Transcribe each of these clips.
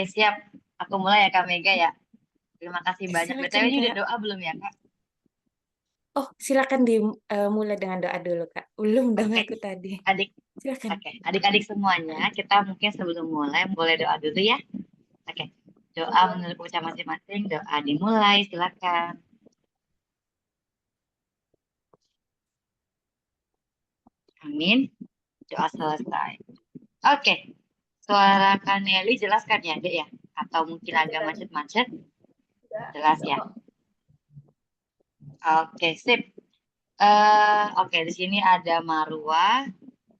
Siap. Aku mulai ya Kak Mega ya. Terima kasih banyak. BTW Silakan ini udah Kak. doa belum ya Kak? Oh, silakan dimulai dengan doa dulu Kak. Belum dong Oke. aku tadi. Adik, Silakan. oke. Adik-adik semuanya, kita mungkin sebelum mulai boleh doa dulu ya. Oke. Doa Boleh. menurut ucapan masing-masing. Doa dimulai. Silakan. Amin. Doa selesai. Oke. Suara Kak Nelly jelas kan ya, Dek ya? Atau mungkin agak Jelas. macet-macet? Udah, Jelas udah ya. kok. Oke, sip. Oke, di sini ada Marwa,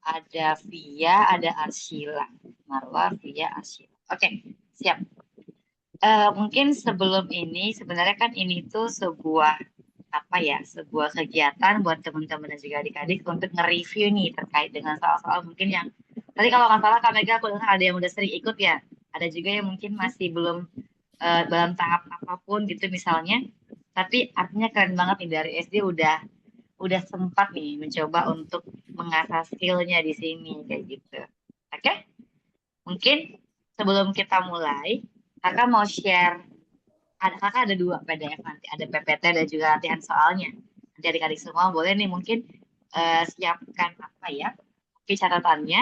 ada Via, ada Arsila. Marwa, Via, Arsila. Oke, siap. Mungkin sebelum ini, sebenarnya kan ini tuh sebuah apa ya, sebuah kegiatan buat teman-teman dan juga adik-adik untuk nge-review nih terkait dengan soal-soal mungkin yang tadi kalau nggak salah Kak Mega aku dengar ada yang udah sering ikut ya, ada juga yang mungkin masih belum dalam tahap apapun gitu misalnya, tapi artinya keren banget nih dari SD udah sempat nih mencoba untuk mengasah skillnya di sini kayak gitu. Oke, mungkin sebelum kita mulai, kakak mau share. Kakak ada dua PDF nanti, ada PPT dan juga latihan soalnya. Nanti adik-adik semua boleh nih mungkin siapkan apa ya, mungkin catatannya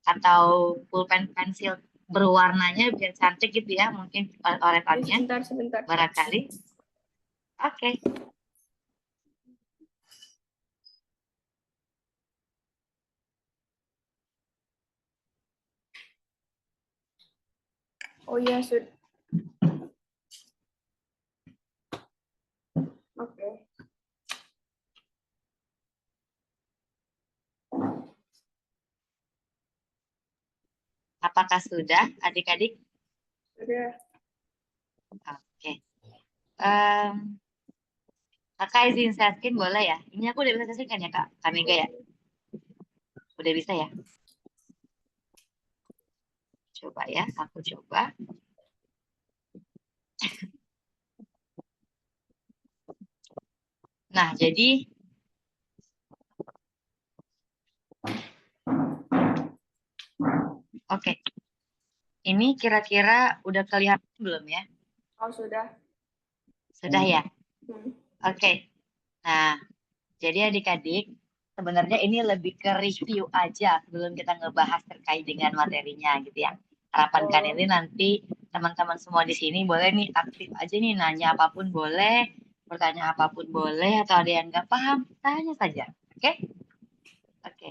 atau pulpen pensil berwarnanya biar cantik gitu ya, mungkin Ya, coretannya sebentar, sebentar. barangkali. Oke, Oh iya, sudah. Oke. apakah sudah adik-adik? Sudah. Oke. Em, Kakak izin share boleh ya? Ini aku udah bisa share kan ya Kak? Kak Mega ya? Udah bisa ya? Coba ya, aku coba. Nah, jadi oke. Ini kira-kira udah kelihatan belum ya? Oh, sudah. Sudah ya? Hmm. Oke. Nah, jadi adik-adik, sebenarnya ini lebih ke review aja sebelum kita ngebahas terkait dengan materinya gitu ya. Harapan kan Oh, ini nanti teman-teman semua di sini boleh nih aktif aja nih nanya apapun boleh, bertanya apapun boleh, atau ada yang nggak paham, tanya saja. Oke? Oke.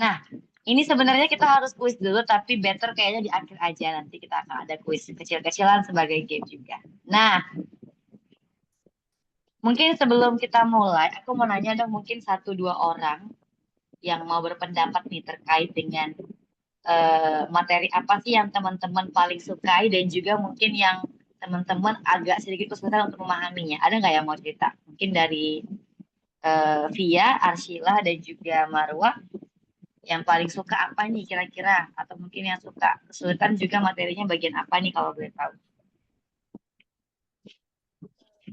Nah, ini sebenarnya kita harus kuis dulu, tapi better kayaknya di akhir aja. Nanti kita akan ada kuis kecil-kecilan sebagai game juga. Nah, mungkin sebelum kita mulai, aku mau nanya dong mungkin satu dua orang yang mau berpendapat nih terkait dengan materi apa sih yang teman-teman paling sukai dan juga mungkin yang teman-teman agak sedikit kesulitan untuk memahaminya. Ada nggak yang mau cerita? Mungkin dari Via, Arsila, dan juga Marwa yang paling suka apa nih kira-kira? Atau mungkin yang suka kesulitan juga materinya bagian apa nih kalau boleh tahu?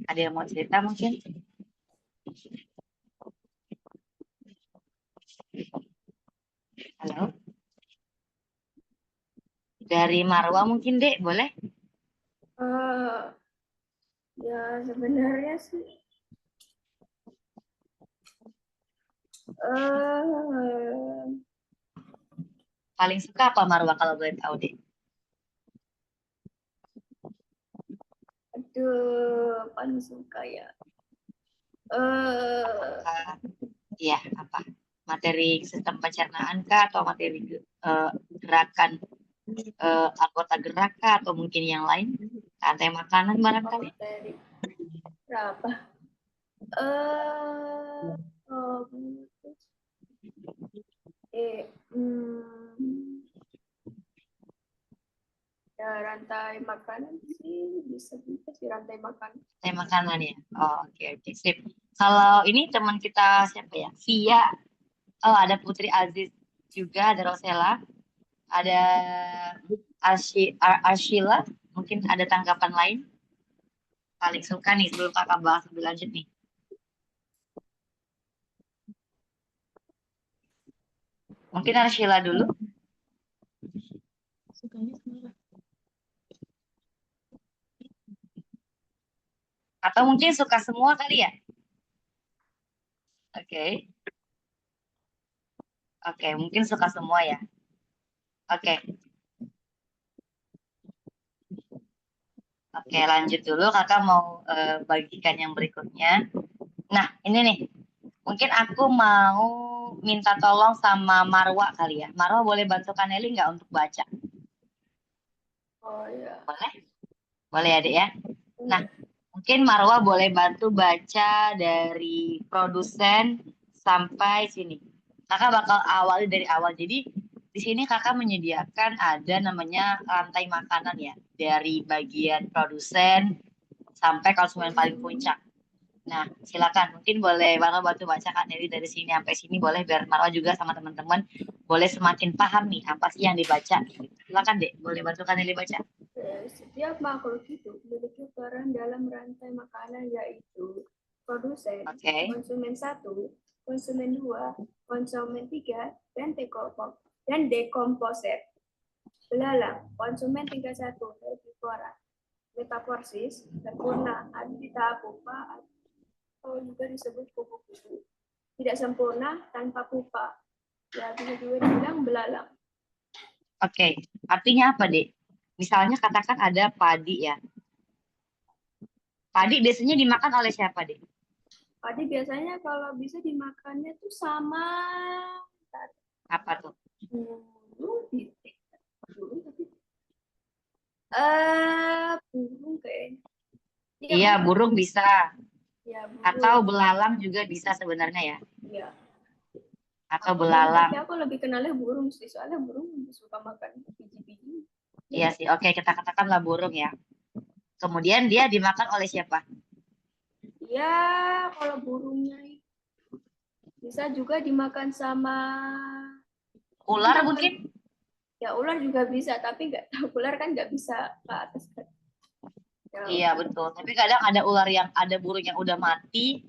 Ada yang mau cerita mungkin? Halo? Dari Marwa mungkin, Dek, boleh? eh, ya sebenarnya sih eh Paling suka apa Marwa kalau boleh tahu, Dek? aduh, paling suka ya. Eh Apakah, ya, apa? Materi sistem pencernaan kah atau materi gerakan anggota gerak kah atau mungkin yang lain? Rantai makanan oh, barangkali? materi berapa? Eh, oh, eh, hmm, ya rantai makanan sih bisa bisa sih rantai makanan. Rantai makanan ya? Oh, oke, oke, sip. Kalau ini teman kita siapa ya? Via, oh ada Putri Aziz juga, ada Rosella, ada Arshila, mungkin ada tanggapan lain? Paling suka nih sebelum kakak bahas lebih lanjut nih. Mungkin Arshila dulu. Sukanya sebenarnya. Atau mungkin suka semua kali ya? Oke. Oke, mungkin suka semua ya. Oke. Oke, lanjut dulu. Kakak mau bagikan yang berikutnya. Nah, ini nih. Mungkin aku mau minta tolong sama Marwa kali ya. Marwa boleh bantu Kaneli nggak untuk baca? Oh ya. Boleh? Boleh ya, Dek ya? Nah, Iya. mungkin Marwa boleh bantu baca dari produsen sampai sini. Kakak bakal awali dari awal. Jadi di sini kakak menyediakan ada namanya rantai makanan ya. Dari bagian produsen sampai konsumen paling puncak. Nah, silakan. Mungkin boleh Marwa bantu baca Kak Nelly dari sini sampai sini boleh biar Marwa juga sama teman-teman boleh semakin paham nih apa sih yang dibaca. Silakan Dek, boleh bantu Kak Nelly baca. Setiap makhluk hidup memiliki peran dalam rantai makanan yaitu produsen, Oke. konsumen 1, konsumen 2, konsumen 3, dan dekomposer. Belalang, konsumen tingkat 1, herbivora, metaforsis, sempurna, ada di tahap pupa atau juga disebut kupu-kupu. Tidak sempurna tanpa pupa. Ya, bisa juga dibilang belalang. Oke, artinya apa, Dek? Misalnya katakan ada padi ya. Padi biasanya dimakan oleh siapa, Dek? Padi biasanya kalau bisa dimakannya tuh sama Apa tuh? burung, burung tapi burung kayaknya. Iya, burung bisa. Ya, Atau burung. belalang juga bisa sebenarnya ya. Iya. Atau Tapi belalang. aku lebih kenalnya burung sih, soalnya burung suka makan biji-biji. Iya sih, oke kita katakanlah burung ya. Kemudian dia dimakan oleh siapa? Ya, kalau burungnya bisa juga dimakan sama Ular mungkin? ya ular juga bisa, tapi nggak tahu ular kan nggak bisa ke atas kan. Ya, Iya betul. Tapi kadang ada ular yang ada burung yang udah mati,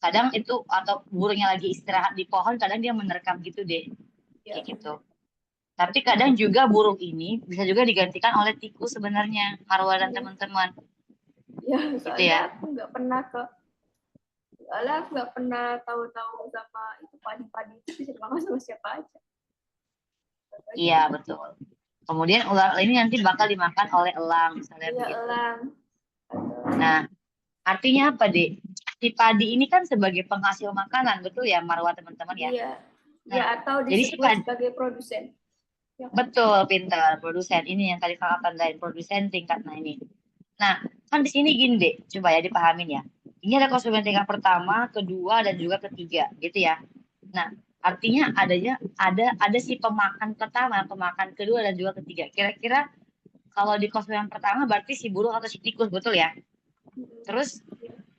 kadang itu atau burungnya lagi istirahat di pohon, kadang dia menerkam gitu deh, ya, kayak gitu. Tapi kadang juga burung ini bisa juga digantikan oleh tikus sebenarnya, Marwa dan teman-teman. ya Gitu soalnya ya. aku nggak pernah soalnya aku nggak pernah tahu-tahu sama itu padi-padi itu bisa dimakan sama siapa aja. Iya betul. Kemudian ular ini nanti bakal dimakan oleh elang, misalnya Iya, begitu. elang. Nah, artinya apa, Dek? Si padi ini kan sebagai penghasil makanan, betul ya, Marwa teman-teman ya? Iya. Nah, Ya, atau jadi si disebut padi, sebagai produsen. Ya, kan? betul, pintar, produsen. Ini yang tadi kakak tandain, produsen tingkat nah ini. Nah, kan di sini gini, Dek, coba ya dipahamin ya. Ini ada konsumen tingkat pertama, kedua, dan juga ketiga, gitu ya. Nah, artinya ada si pemakan pertama, pemakan kedua, dan juga ketiga. Kira-kira kalau di konsumen pertama berarti si burung atau si tikus, betul ya? Terus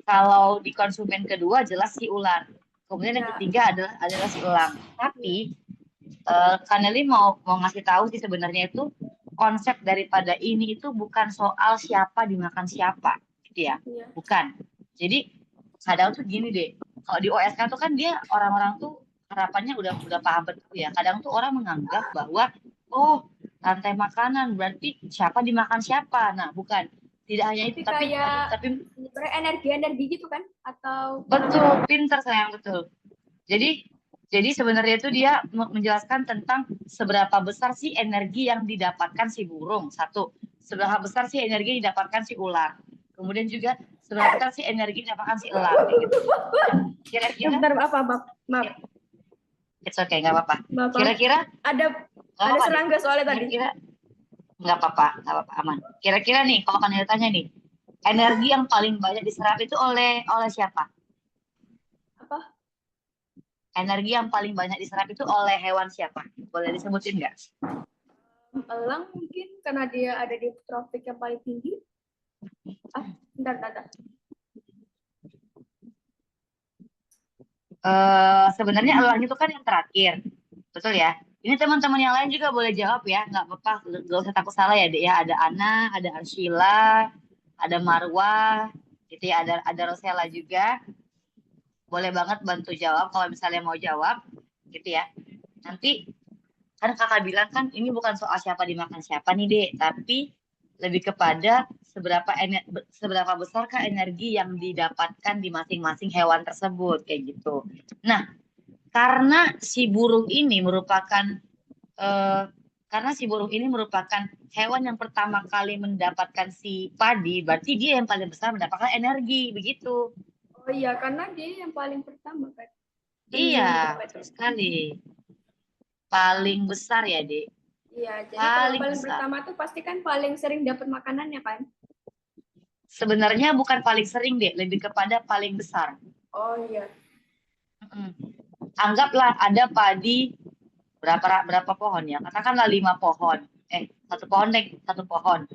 kalau di konsumen kedua jelas si ular. Kemudian yang Ya. ketiga adalah si elang. Tapi Kaneli mau ngasih tahu sih sebenarnya itu konsep daripada ini itu bukan soal siapa dimakan siapa, gitu ya. Iya. Bukan. Jadi kadang tuh gini deh. Kalau di OSK tuh kan dia orang-orang tuh harapannya udah paham betul ya. Kadang tuh orang menganggap bahwa oh rantai makanan berarti siapa dimakan siapa. Nah, bukan. Tidak hanya itu, Tapi kayak tapi energi gitu kan? Atau betul, pinter sayang betul. Jadi sebenarnya itu dia menjelaskan tentang seberapa besar sih energi yang didapatkan si burung. Satu, seberapa besar sih energi yang didapatkan si ular. Kemudian juga seberapa besar sih energi yang didapatkan si elang. Gitu. Kira-kira? Bentar, maaf. It's okay, nggak apa-apa. Maaf. Kira-kira? Ada serangga soalnya tadi. Kira-kira? Nggak apa-apa, aman. Kira-kira nih, kalau kalian tanya nih, energi yang paling banyak diserap itu oleh siapa? Apa? Energi yang paling banyak diserap itu oleh hewan siapa? Boleh disebutin nggak? Elang mungkin karena dia ada di tropik yang paling tinggi. Bentar. Sebenarnya elang itu kan yang terakhir, betul ya? Ini teman-teman yang lain juga boleh jawab ya, nggak apa-apa, nggak usah takut salah ya, Dek ya. Ada Ana, ada Arshila, ada Marwa, gitu ya, ada Rosella juga. Boleh banget bantu jawab kalau misalnya mau jawab, gitu ya. Nanti kan kakak bilang kan ini bukan soal siapa dimakan siapa nih, Dek, tapi lebih kepada seberapa besarkah energi yang didapatkan di masing-masing hewan tersebut kayak gitu. Nah, karena si burung ini merupakan hewan yang pertama kali mendapatkan si padi, berarti dia yang paling besar mendapatkan energi begitu. Oh iya, karena dia yang paling pertama kan. Iya, betul sekali. Paling besar ya, Dek. Iya, jadi kalau Paling paling besar. pertama tuh pasti kan paling sering dapat makanannya kan? Sebenarnya bukan paling sering, Dek, lebih kepada paling besar. Oh iya. Anggaplah ada padi berapa pohon ya? Katakanlah 5 pohon. Satu pohon, Dek, satu pohon.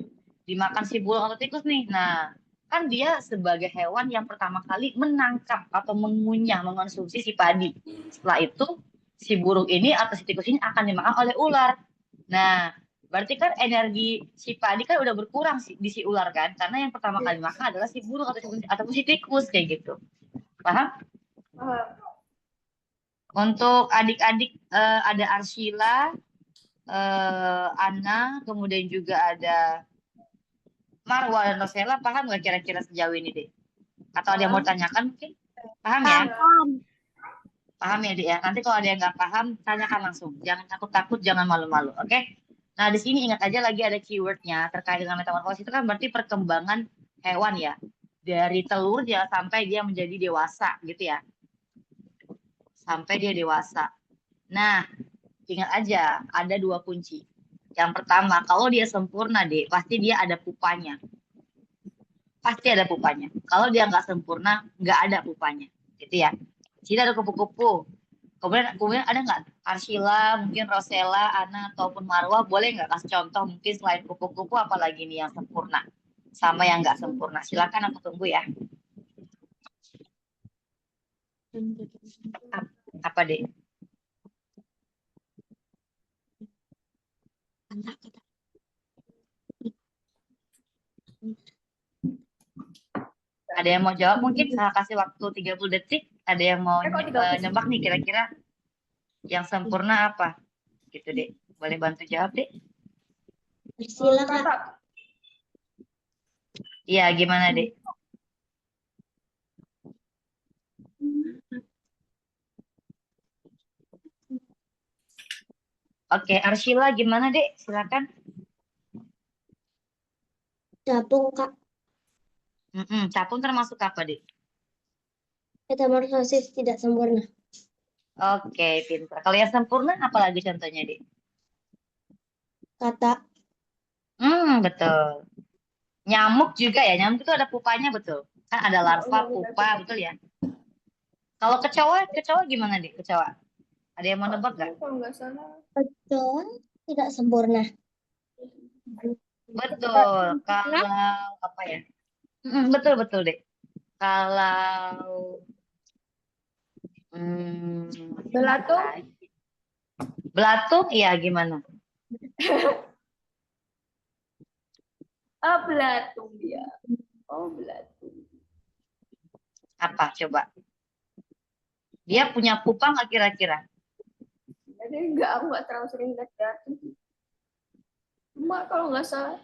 Dimakan si burung atau tikus nih. Nah, kan dia sebagai hewan yang pertama kali menangkap atau mengunyah, mengonsumsi si padi. Setelah itu, si burung ini atau si tikus ini akan dimakan oleh ular. Nah, berarti kan energi si padi kan udah berkurang di si ular kan? Karena yang pertama kali makan adalah si burung atau si tikus kayak gitu. Paham? Untuk adik-adik ada Arsila, Ana, kemudian juga ada Marwa dan Rosella. Paham nggak kira-kira sejauh ini, Dek? Atau ada yang mau tanyakan mungkin? Paham ya? Paham ya, Dek ya? Nanti kalau ada yang nggak paham, tanyakan langsung. Jangan takut-takut, jangan malu-malu, oke? Nah, di sini ingat aja lagi ada keywordnya terkait dengan metamorfosis itu kan berarti perkembangan hewan ya. Dari telur ya sampai dia menjadi dewasa gitu ya. Sampai dia dewasa. Nah, ingat aja ada 2 kunci. Yang pertama, kalau dia sempurna, Dek, pasti dia ada pupanya. Pasti ada pupanya. Kalau dia nggak sempurna, nggak ada pupanya. Gitu ya. Jadi ada kupu-kupu. Kemudian ada nggak Arsila, mungkin Rosella, Ana, ataupun Marwa, boleh nggak kasih contoh mungkin selain kupu-kupu apalagi nih yang sempurna sama yang nggak sempurna. Silakan aku tunggu ya. Apa deh? Ada yang mau jawab mungkin? Saya kasih waktu 30 detik. Ada yang mau nebak nih kira-kira yang sempurna apa? Gitu deh. Boleh bantu jawab deh? Silakan. Iya, gimana deh? Oke, Arsila gimana deh? Silakan. Capung, Kak. Capung termasuk apa deh? Metamorfosis tidak sempurna. Oke, pintar. Kalau yang sempurna apa lagi contohnya deh? Kata. Betul. Nyamuk juga ya, nyamuk itu ada pupanya betul. Kan ada larva, pupa, betul ya? Kalau kecoa gimana deh kecoa? Ada yang mau nebak nggak? Kalau nggak salah. Betul, tidak sempurna. Betul. Kalau apa ya? Betul deh. Kalau Belatung? Belatung, iya gimana? Belatung dia. Oh, belatung. Apa coba? Dia punya pupa nggak kira-kira? Jadi aku nggak terlalu sering lihat belatung. Cuma kalau nggak salah.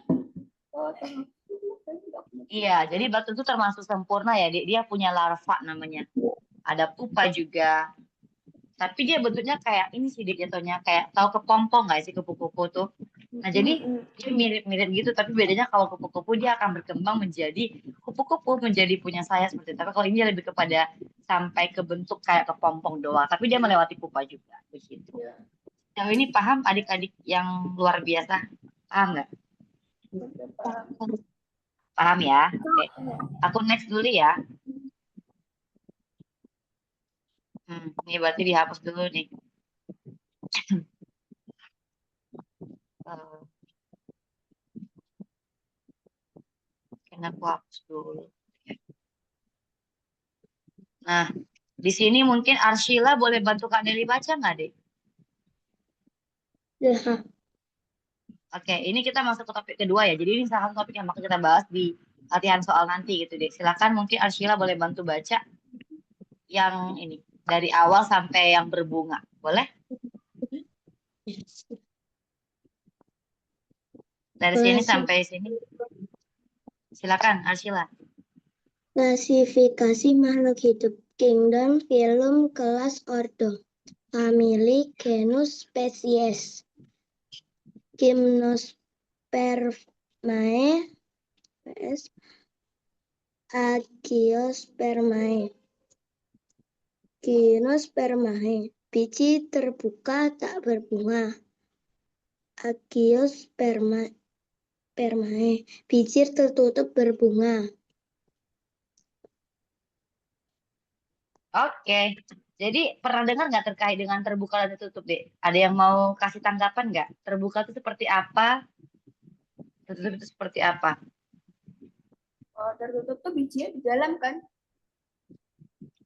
Iya, jadi belatung itu termasuk sempurna ya. Dia punya larva namanya. Ada pupa juga. Tapi dia bentuknya kayak ini sih jatuhnya kayak tahu kepompong nggak sih kupu-kupu tuh. Nah jadi dia mirip-mirip gitu. Tapi bedanya kalau kupu-kupu dia akan berkembang menjadi kupu-kupu menjadi punya sayap seperti itu. Tapi kalau ini dia lebih kepada sampai ke bentuk kayak kepompong doang. Tapi dia melewati pupa juga begitu. Yang ini paham adik-adik yang luar biasa? Paham nggak? Paham ya? Oke. Aku next dulu ya. Ini berarti dihapus dulu nih. Aku hapus dulu. Nah, di sini mungkin Arsila boleh bantu Kak Deli baca nggak, Dek? Ya. Oke, ini kita masuk ke topik kedua ya. Jadi ini salah satu topik yang bakal kita bahas di latihan soal nanti gitu, Dek. Silakan mungkin Arsila boleh bantu baca yang ini dari awal sampai yang berbunga. Boleh? Dari sini Klasif- sampai sini. Silakan, Arsila. Klasifikasi makhluk hidup. Kingdom, film, kelas, ordo. Famili, genus, spesies. Gymnospermae, PS, Agiospermae. Gymnospermae, biji terbuka tak berbunga. Agiospermae, biji tertutup berbunga. Oke. Jadi pernah dengar nggak terkait dengan terbuka dan tertutup, Dek? Ada yang mau kasih tanggapan nggak? Terbuka itu seperti apa? Tertutup itu seperti apa? Kalau tertutup tuh bijinya di dalam kan?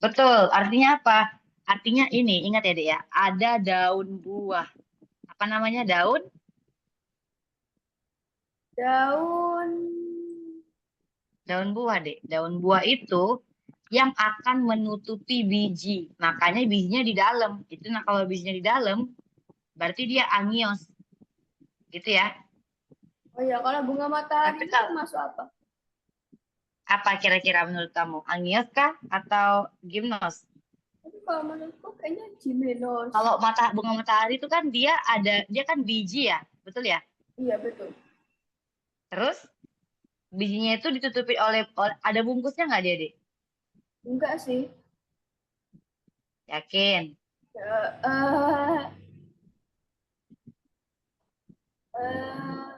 Betul. Artinya apa? Artinya ini, ingat ya, Dek ya. Ada daun buah. Apa namanya daun? Daun. Daun buah, Dek. Daun buah itu yang akan menutupi biji. Makanya bijinya di dalam. Itu nah kalau bijinya di dalam, berarti dia angios. Gitu ya. Oh ya, kalau bunga matahari Tapi itu kalau termasuk apa? apa kira-kira menurut kamu? Angios kah atau gimnos? Tapi kalau menurutku kayaknya Gimnos. Kalau bunga matahari itu kan dia kan biji ya, betul ya? Iya, betul. Terus bijinya itu ditutupi ada bungkusnya nggak dia, Dek? Enggak sih. Yakin? Eh, eh, eh,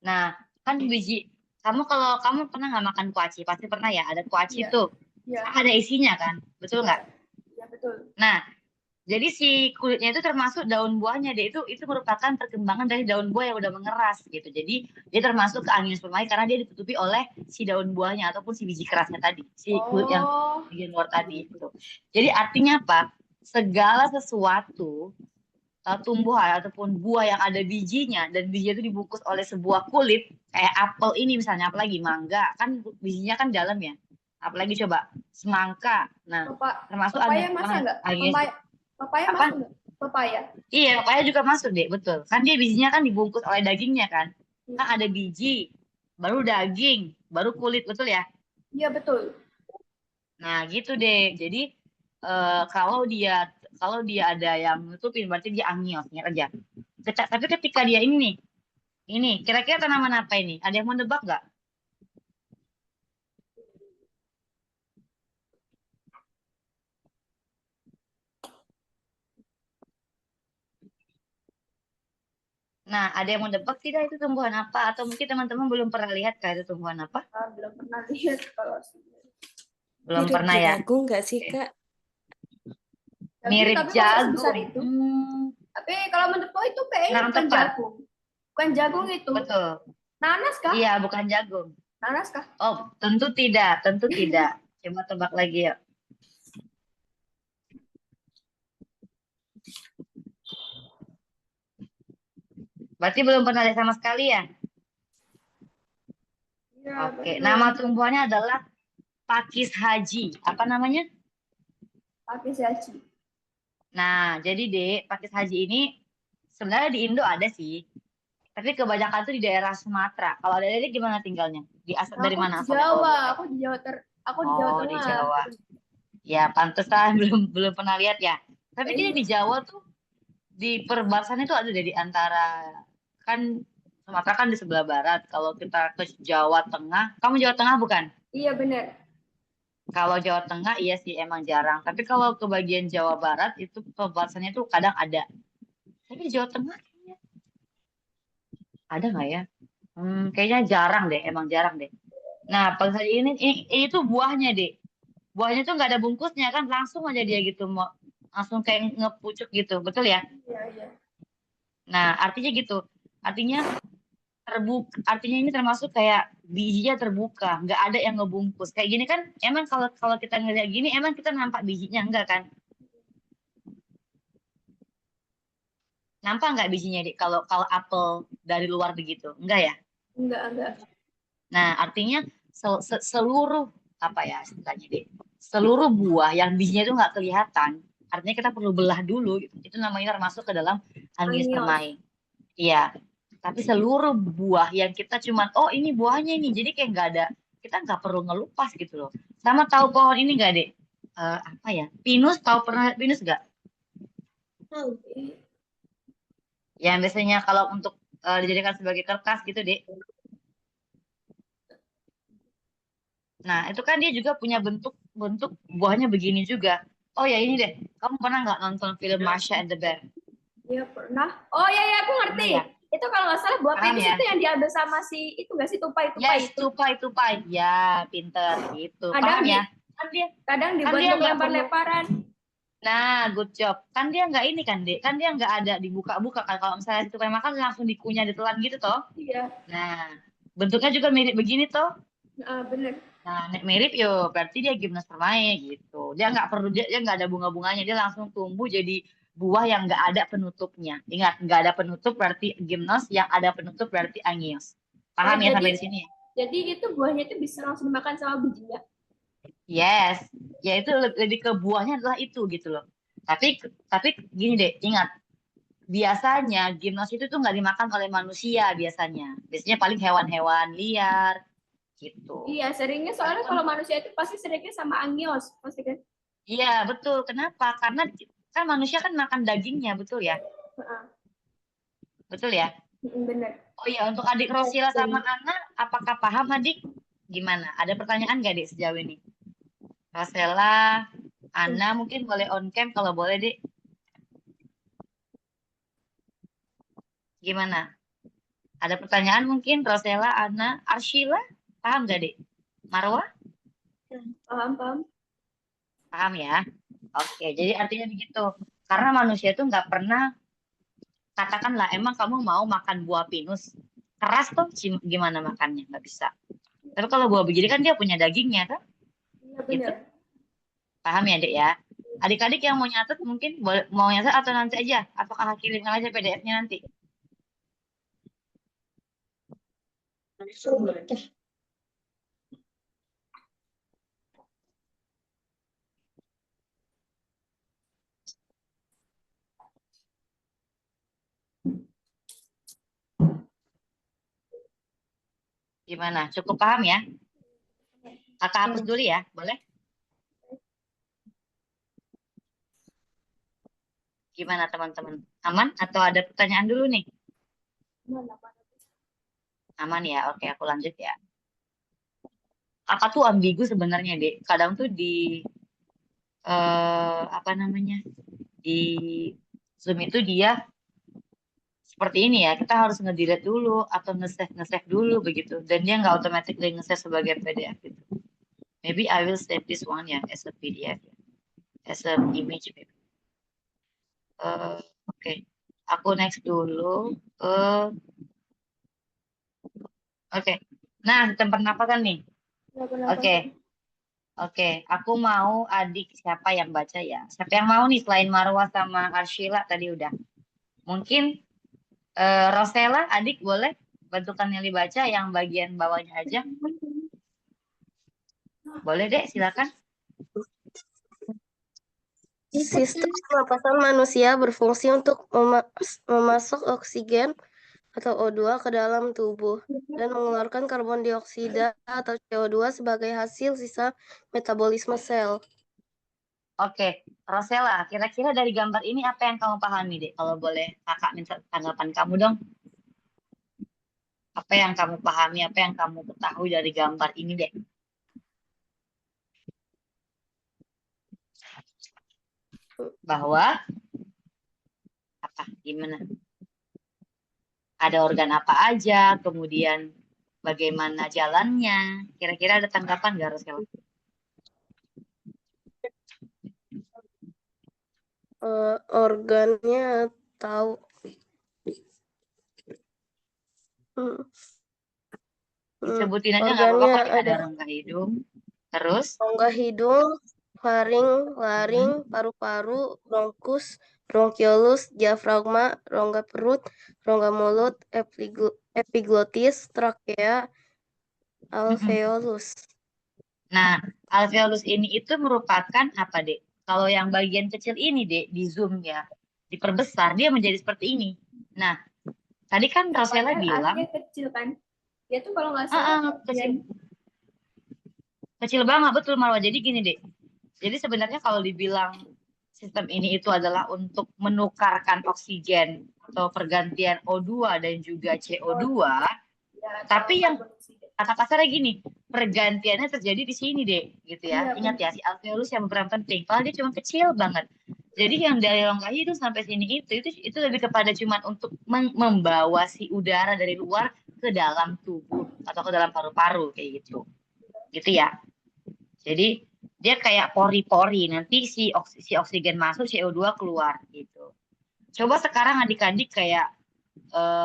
Nah, kan biji kalau kamu pernah nggak makan kuaci? Pasti pernah ya. Ada kuaci Iya. tuh, Iya, ada isinya kan, betul nggak? iya betul. Nah, jadi si kulitnya itu termasuk daun buahnya deh. Itu merupakan perkembangan dari daun buah yang udah mengeras gitu. Jadi dia termasuk ke angiospermae karena dia ditutupi oleh si daun buahnya ataupun si biji kerasnya tadi, si kulit yang Oh, bagian luar tadi itu. Jadi artinya apa? Segala sesuatu tumbuhan ataupun buah yang ada bijinya dan bijinya itu dibungkus oleh sebuah kulit kayak apel ini misalnya, apalagi mangga kan bijinya kan dalam ya. Apalagi coba semangka. Nah, termasuk papaya masa enggak? Papaya apa? masuk enggak? Papaya. Iya, papaya juga masuk deh, betul. Kan dia bijinya kan dibungkus oleh dagingnya kan. Kan ada biji, baru daging, baru kulit, betul ya? Iya betul. Nah, gitu deh. Jadi kalau dia ada yang nutupin berarti dia angios, ingat aja. Tapi ketika dia ini kira-kira tanaman apa ini? Ada yang mau nebak nggak? Nah, ada yang mau nebak tidak itu tumbuhan apa? Atau mungkin teman-teman belum pernah lihat kah itu tumbuhan apa? Belum pernah lihat kalau Belum Mirip pernah ya? jagung nggak sih, Oke. Kak? Mirip tapi masa sebesar jagung. itu? Tapi kalau menurutku itu kayaknya Kurang bukan tepat. jagung. Bukan jagung itu. Betul. Nanas kah? Iya, bukan jagung. Nanas kah? Oh, tentu tidak, tentu tidak. Coba tebak lagi ya. Berarti belum pernah lihat sama sekali ya? Iya, Oke, betul. nama tumbuhannya adalah pakis haji. Apa namanya? Pakis haji. Nah, jadi Dek, pakis haji ini sebenarnya di Indo ada sih. Tapi kebanyakan tuh di daerah Sumatera. Kalau ada Dek gimana tinggalnya? Dari mana Aku di asalnya kalau Jawa. boleh tahu? Aku di Jawa aku di Jawa Oh, di Tengah. Jawa. Ya, pantesan belum pernah lihat ya. Tapi kayaknya di Jawa tuh di perbatasan itu ada deh di antara kan Sumatera kan di sebelah barat. Kalau kita ke Jawa Tengah, kamu Jawa Tengah bukan? Iya benar. Kalau Jawa Tengah iya sih emang jarang. Tapi kalau ke bagian Jawa Barat itu perbatasannya tuh kadang ada. Tapi di Jawa Tengah kayaknya ada nggak ya? Kayaknya jarang deh, emang jarang deh. Nah, pas ini tuh buahnya deh. Buahnya tuh nggak ada bungkusnya kan, langsung aja dia gitu, mau langsung kayak ngepucuk gitu, betul ya? Iya, iya. Nah, artinya gitu. Artinya artinya ini termasuk kayak bijinya terbuka, nggak ada yang ngebungkus. Kayak gini kan, emang kalau kalau kita ngeliat gini, emang kita nampak bijinya enggak kan? Nampak nggak bijinya Dik? Kalau kalau apel dari luar begitu, enggak ya? Enggak. Nah, artinya seluruh apa ya istilahnya Dik? Seluruh buah yang bijinya itu nggak kelihatan, artinya kita perlu belah dulu. Itu namanya termasuk ke dalam Angios Angios. permae. Iya. Tapi seluruh buah yang kita cuman, oh ini buahnya ini, jadi kayak nggak ada, kita nggak perlu ngelupas gitu loh. Sama tahu pohon ini nggak, Dek? Apa ya? Pinus, tahu pernah lihat pinus nggak? Yang biasanya kalau untuk dijadikan sebagai kertas gitu, Dek. Nah, itu kan dia juga punya bentuk buahnya begini juga. Oh ya ini deh, kamu pernah nggak nonton film Marsha and the Bear? Iya pernah. Oh ya aku ngerti. Pernah ya? Itu kalau nggak salah buah Paham pinus ya? itu yang diambil sama si itu nggak sih tupai Yes, itu. tupai. Ya, pinter gitu. Kadang Paham ya? Kadang dia dibuat nggak perlu. lempar-lemparan. Nah, good job. Kan dia nggak ini kan, Dek. Kan dia nggak ada dibuka-buka kan. Kalau misalnya tupai makan langsung dikunyah, ditelan gitu toh. Iya. Nah, bentuknya juga mirip begini toh. Bener. Nah, mirip yo, berarti dia gimnas permae gitu. Dia nggak perlu, dia nggak ada bunga-bunganya, dia langsung tumbuh jadi buah yang nggak ada penutupnya. Ingat, nggak ada penutup berarti gimnos, yang ada penutup berarti angios. Paham ya sampai di sini? Jadi itu buahnya itu bisa langsung dimakan sama bijinya. Yes, ya itu lebih ke buahnya adalah itu gitu loh. Tapi gini deh, ingat, biasanya gimnos itu tuh nggak dimakan oleh manusia biasanya. Biasanya paling hewan-hewan liar gitu. Iya, seringnya soalnya kalau manusia itu pasti seringnya sama angios, pasti kan? Iya, betul. Kenapa? Karena kan manusia kan makan dagingnya, betul ya? Betul ya? Bener. Oh iya, untuk adik Rosila sama Ana, apakah paham adik? Gimana? Ada pertanyaan nggak, Dik, sejauh ini? Rosela, Ana mungkin boleh on cam kalau boleh, Dik. Gimana? Ada pertanyaan mungkin Rosela, Ana, Arshila? Paham nggak, Dik? Marwa? Paham. Paham ya? Oke, jadi artinya begitu. Karena manusia itu nggak pernah, katakanlah emang kamu mau makan buah pinus, keras tuh gimana makannya? Nggak bisa. Tapi kalau buah begini kan dia punya dagingnya kan? Iya benar. Gitu. Paham ya, Dek ya? Adik-adik yang mau nyatet mungkin mau nyatet atau nanti aja? Apakah kirimkan aja PDF-nya nanti? Gimana? Cukup paham ya? Kakak hapus dulu ya, boleh? Gimana teman-teman? Aman atau ada pertanyaan dulu nih? Aman ya, oke aku lanjut ya. Kakak tuh ambigu sebenarnya, Dek. Kadang tuh di apa namanya? Di Zoom itu dia seperti ini ya, kita harus nge-delete dulu atau nge-save dulu begitu. Dan dia nggak automatically nge-save sebagai PDF gitu. Maybe I will save this one ya as a PDF, as an image maybe. Oke. Aku next dulu. Oke. Nah, sistem pernapasan nih. Oke. Aku mau adik siapa yang baca ya? Siapa yang mau nih selain Marwa sama Arshila tadi udah. Mungkin Rosela, adik boleh bantukan Nelly baca yang bagian bawahnya aja. Boleh deh, silakan. Sistem pernapasan manusia berfungsi untuk memasok oksigen atau O2 ke dalam tubuh dan mengeluarkan karbon dioksida atau CO2 sebagai hasil sisa metabolisme sel. Oke, Rosela, kira-kira dari gambar ini apa yang kamu pahami, Dek? Kalau boleh kakak minta tanggapan kamu dong. Apa yang kamu pahami, apa yang kamu ketahui dari gambar ini, Dek? Bahwa apa? Gimana? Ada organ apa aja, kemudian bagaimana jalannya? Kira-kira ada tanggapan nggak, Rosela? Organnya tahu. Disebutin aja nggak apa-apa, pokoknya ada rongga hidung, terus rongga hidung, laring, paru-paru, bronkus, bronkiolus, diafragma, rongga perut, rongga mulut, epiglotis, trakea, alveolus. Nah, alveolus ini itu merupakan apa, Dek? Kalau yang bagian kecil ini, Dek, di zoom ya, diperbesar, dia menjadi seperti ini. Nah, tadi kan Rosella Padahal bilang, A-nya kecil kan. Dia tuh kalau nggak ah, salah kecil, kecil banget, betul Marwa. Jadi gini, Dek. Jadi sebenarnya kalau dibilang sistem ini itu adalah untuk menukarkan oksigen atau pergantian O2 dan juga CO2, ya, tapi yang karbon dioksida. kata kasarnya gini, pergantiannya terjadi di sini, Dek, gitu ya. Iya, Ingat ya, si alveolus yang berperan penting, padahal dia cuma kecil banget. Jadi yang dari rongga hidung sampai sini itu lebih kepada cuma untuk membawa si udara dari luar ke dalam tubuh atau ke dalam paru-paru kayak gitu. Gitu ya. Jadi dia kayak pori-pori, nanti si oksigen masuk, CO2 keluar gitu. Coba sekarang adik-adik kayak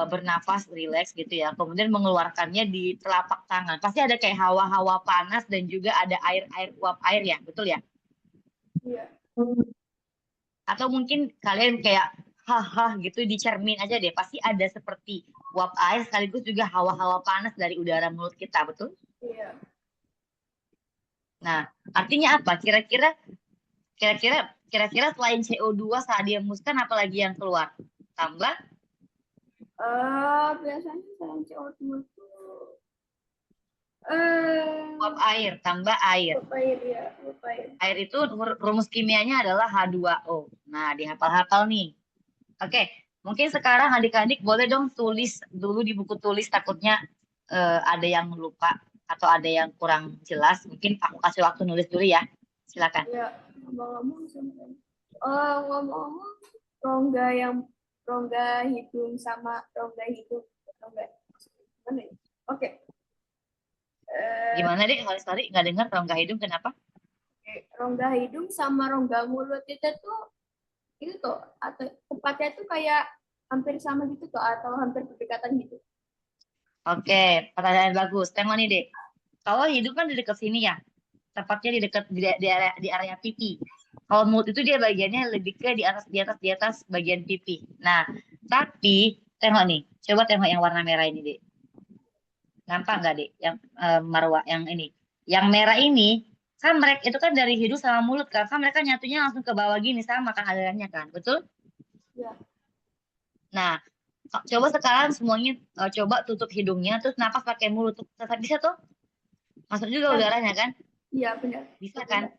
bernafas rileks gitu ya, kemudian mengeluarkannya di telapak tangan. Pasti ada kayak hawa-hawa panas dan juga ada air-air, uap air ya, betul ya? Iya. Atau mungkin kalian kayak haha gitu di cermin aja deh, pasti ada seperti uap air sekaligus juga hawa-hawa panas dari udara mulut kita, betul? Iya. Nah, artinya apa? Kira-kira selain CO2 saat dihembuskan apalagi yang keluar? Tambah Biasanya selain CO2 itu uap air, tambah air. uap air ya, uap air. Air itu rumus kimianya adalah H2O. Nah, dihafal-hafal nih. Oke, mungkin sekarang adik-adik boleh dong tulis dulu di buku tulis, takutnya ada yang lupa atau ada yang kurang jelas. Mungkin aku kasih waktu nulis dulu ya. Silakan. Ya, ngomong-ngomong ngomong-ngomong rongga hidung sama rongga gimana ya? Oke. Gimana deh, sorry nggak dengar rongga hidung kenapa? Rongga hidung sama rongga mulut itu tuh atau tepatnya tuh kayak hampir sama gitu tuh atau hampir berdekatan gitu. Oke, pertanyaan bagus. Tengok nih, Dek. Kalau hidung kan di dekat sini ya. Tepatnya di dekat di area pipi. Kalau mulut itu dia bagiannya lebih ke di atas bagian pipi. Nah, tapi tengok nih. Coba tengok yang warna merah ini, Dek. Nampak nggak, Dek? Yang Marwa yang ini. Yang merah ini kan mereka itu kan dari hidung sama mulut kan. Kan mereka nyatunya langsung ke bawah gini sama kan alirannya kan. Betul? Ya. Nah, coba sekarang semuanya coba tutup hidungnya terus napas pakai mulut. Tetap bisa tuh? Masuk juga udaranya kan? Iya, benar. Bisa kan?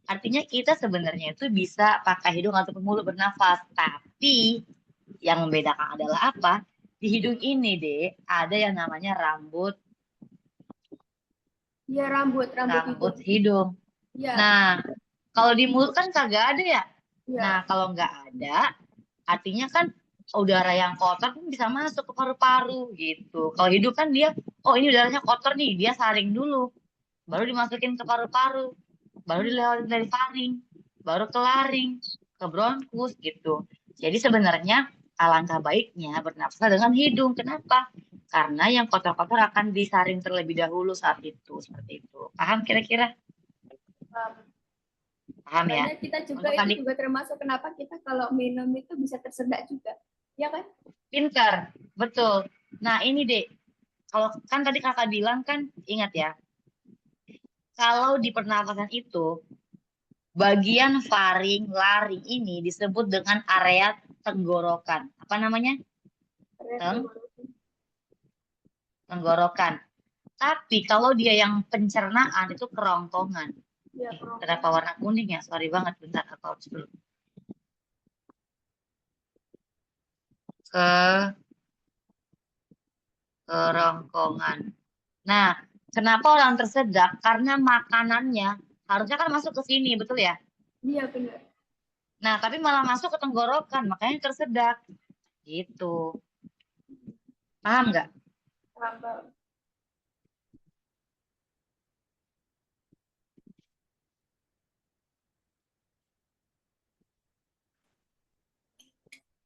Artinya kita sebenarnya itu bisa pakai hidung ataupun mulut bernafas. Tapi yang membedakan adalah apa? Di hidung ini, Dek, ada yang namanya rambut Iya, rambut hidung. Iya. Nah, kalau di mulut kan kagak ada ya? Iya. Nah, kalau nggak ada, artinya kan udara yang kotor pun bisa masuk ke paru-paru gitu. Kalau hidung kan dia, oh ini udaranya kotor nih, dia saring dulu. Baru dimasukin ke paru-paru. Baru dilewatin dari faring. Baru ke laring, ke bronkus gitu. Jadi sebenarnya alangkah baiknya bernafas dengan hidung. Kenapa? Karena yang kotor-kotor akan disaring terlebih dahulu saat itu. Seperti itu. Paham kira-kira? Paham ya? Karena kita juga Untuk itu juga termasuk kenapa kita kalau minum itu bisa tersedak juga. Ya kan? Pintar, betul. Nah ini Dek, kalau kan tadi kakak bilang kan, ingat ya, kalau di pernafasan itu, bagian faring, laring ini disebut dengan area tenggorokan. Apa namanya? Tenggorokan. Tapi kalau dia yang pencernaan itu kerongkongan. Ya, Kenapa warna kuning ya? Sorry banget, bentar aku harus dulu. Kerongkongan. Nah, kenapa orang tersedak? Karena makanannya harusnya kan masuk ke sini, betul ya? Iya, benar. Nah, tapi malah masuk ke tenggorokan, makanya tersedak. Gitu. Paham nggak? Paham.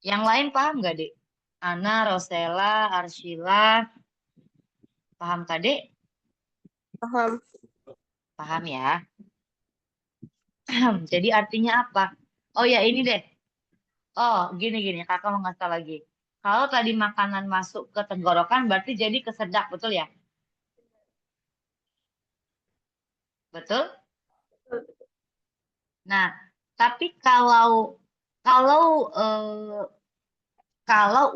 Yang lain paham nggak, Dek? Ana, Rosella, Arshila. Paham, Kak, Dek? Paham. Paham ya. Jadi artinya apa? Oh ya, ini deh. Oh, gini. Kakak mau ngasih tau lagi. Kalau tadi makanan masuk ke tenggorokan, berarti jadi kesedak, betul ya? Betul? Nah, Tapi kalau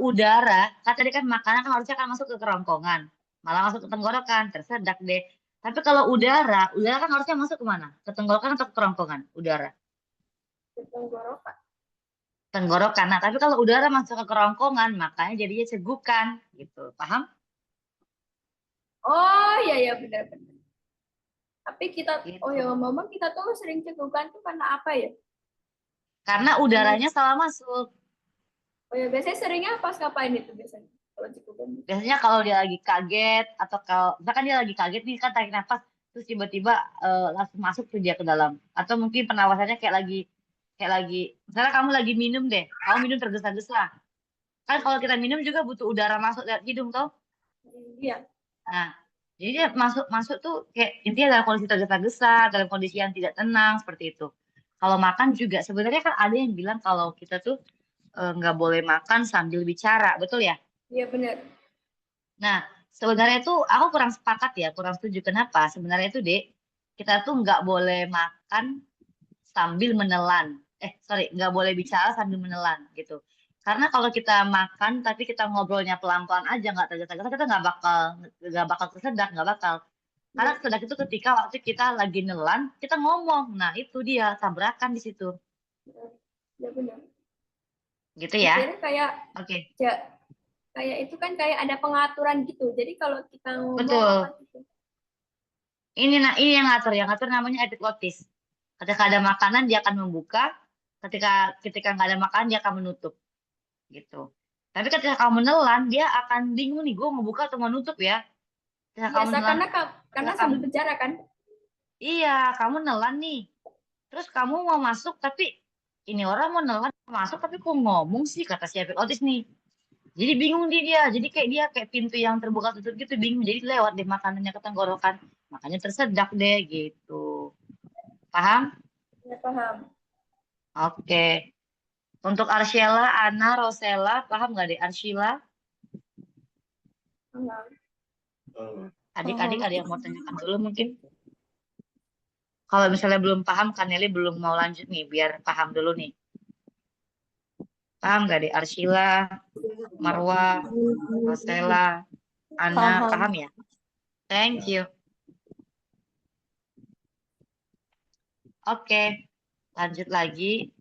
udara, kan tadi kan makanan kan harusnya kan masuk ke kerongkongan, malah masuk ke tenggorokan, tersedak deh. Tapi kalau udara kan harusnya masuk ke mana? Ke tenggorokan atau ke kerongkongan? Udara. Tenggorokan. Tenggorokan. Nah, tapi kalau udara masuk ke kerongkongan, makanya jadinya cegukan, gitu. Paham? Oh iya ya benar-benar. Tapi kita, Gitu. oh ya ngomong kita tuh sering cegukan tuh karena apa ya? Karena udaranya salah masuk. Oh ya biasanya seringnya pas ngapain itu biasanya kalau cegukan? Biasanya kalau dia lagi kaget atau kalau misalkan dia lagi kaget nih kan tarik nafas terus tiba-tiba langsung masuk tuh dia ke dalam. Atau mungkin pernapasannya kayak lagi misalnya kamu lagi minum deh, kamu minum tergesa-gesa. Kan kalau kita minum juga butuh udara masuk lewat hidung toh. Iya. Nah, jadi dia masuk tuh kayak intinya dalam kondisi tergesa-gesa, dalam kondisi yang tidak tenang seperti itu. Kalau makan juga sebenarnya kan ada yang bilang kalau kita tuh nggak boleh makan sambil bicara, betul ya? Iya benar. Nah, sebenarnya itu aku kurang sepakat ya, kurang setuju. Kenapa? Sebenarnya itu, Dek, kita tuh nggak boleh makan sambil menelan. Sorry, nggak boleh bicara sambil menelan gitu. Karena kalau kita makan tapi kita ngobrolnya pelan-pelan aja, nggak tergesa-gesa, kita nggak bakal tersedak, nggak bakal. Karena tersedak itu ketika waktu kita lagi nelan, kita ngomong. Nah, itu dia tabrakan di situ. Ya benar. Gitu ya. Akhirnya kayak Oke, ya, kayak itu kan kayak ada pengaturan gitu. Jadi kalau kita ngomong betul. apa gitu. Ini yang ngatur namanya epiglottis. Ketika ada makanan dia akan membuka, ketika nggak ada makanan dia akan menutup, gitu. Tapi ketika kamu menelan dia akan bingung nih, gue mau buka atau mau nutup ya. Ketika kamu Biasa menelan, karena ketika kamu, sambil bicara kan. iya kamu nelan nih, terus kamu mau masuk tapi ini orang mau nelan masuk tapi kok ngomong sih kata si epiglottis nih. Jadi bingung dia, jadi kayak pintu yang terbuka tutup gitu bingung, jadi lewat deh makanannya ke tenggorokan, makanya tersedak deh gitu. Paham? Ya paham. Oke. Untuk Arshela, Ana, Rosella, paham nggak deh Arshila? Paham. Adik-adik ada yang mau tanyakan dulu mungkin? Kalau misalnya belum paham, Kaneli belum mau lanjut nih, biar paham dulu nih. Paham nggak deh Arshila, Marwa, Rosella, Ana, Paham. paham ya? Thank you. Oke, lanjut lagi.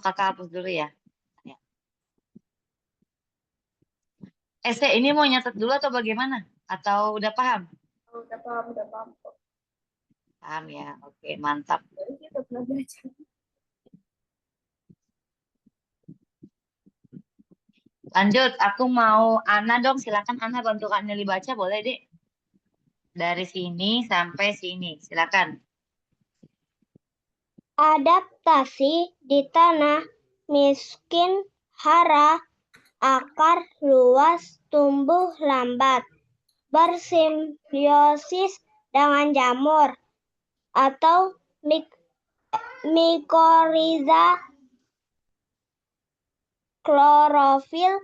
Kakak hapus dulu ya. Ini mau nyatet dulu atau bagaimana? Atau udah paham? Oh, udah paham, udah paham. Paham ya, oke mantap. Jadi kita pernah belajar. Lanjut, aku mau Ana dong, silakan Ana bantu Kak Nelly baca, boleh deh? Dari sini sampai sini, silakan. Adaptasi di tanah miskin hara, akar luas, tumbuh lambat, bersimbiosis dengan jamur atau mikoriza, klorofil,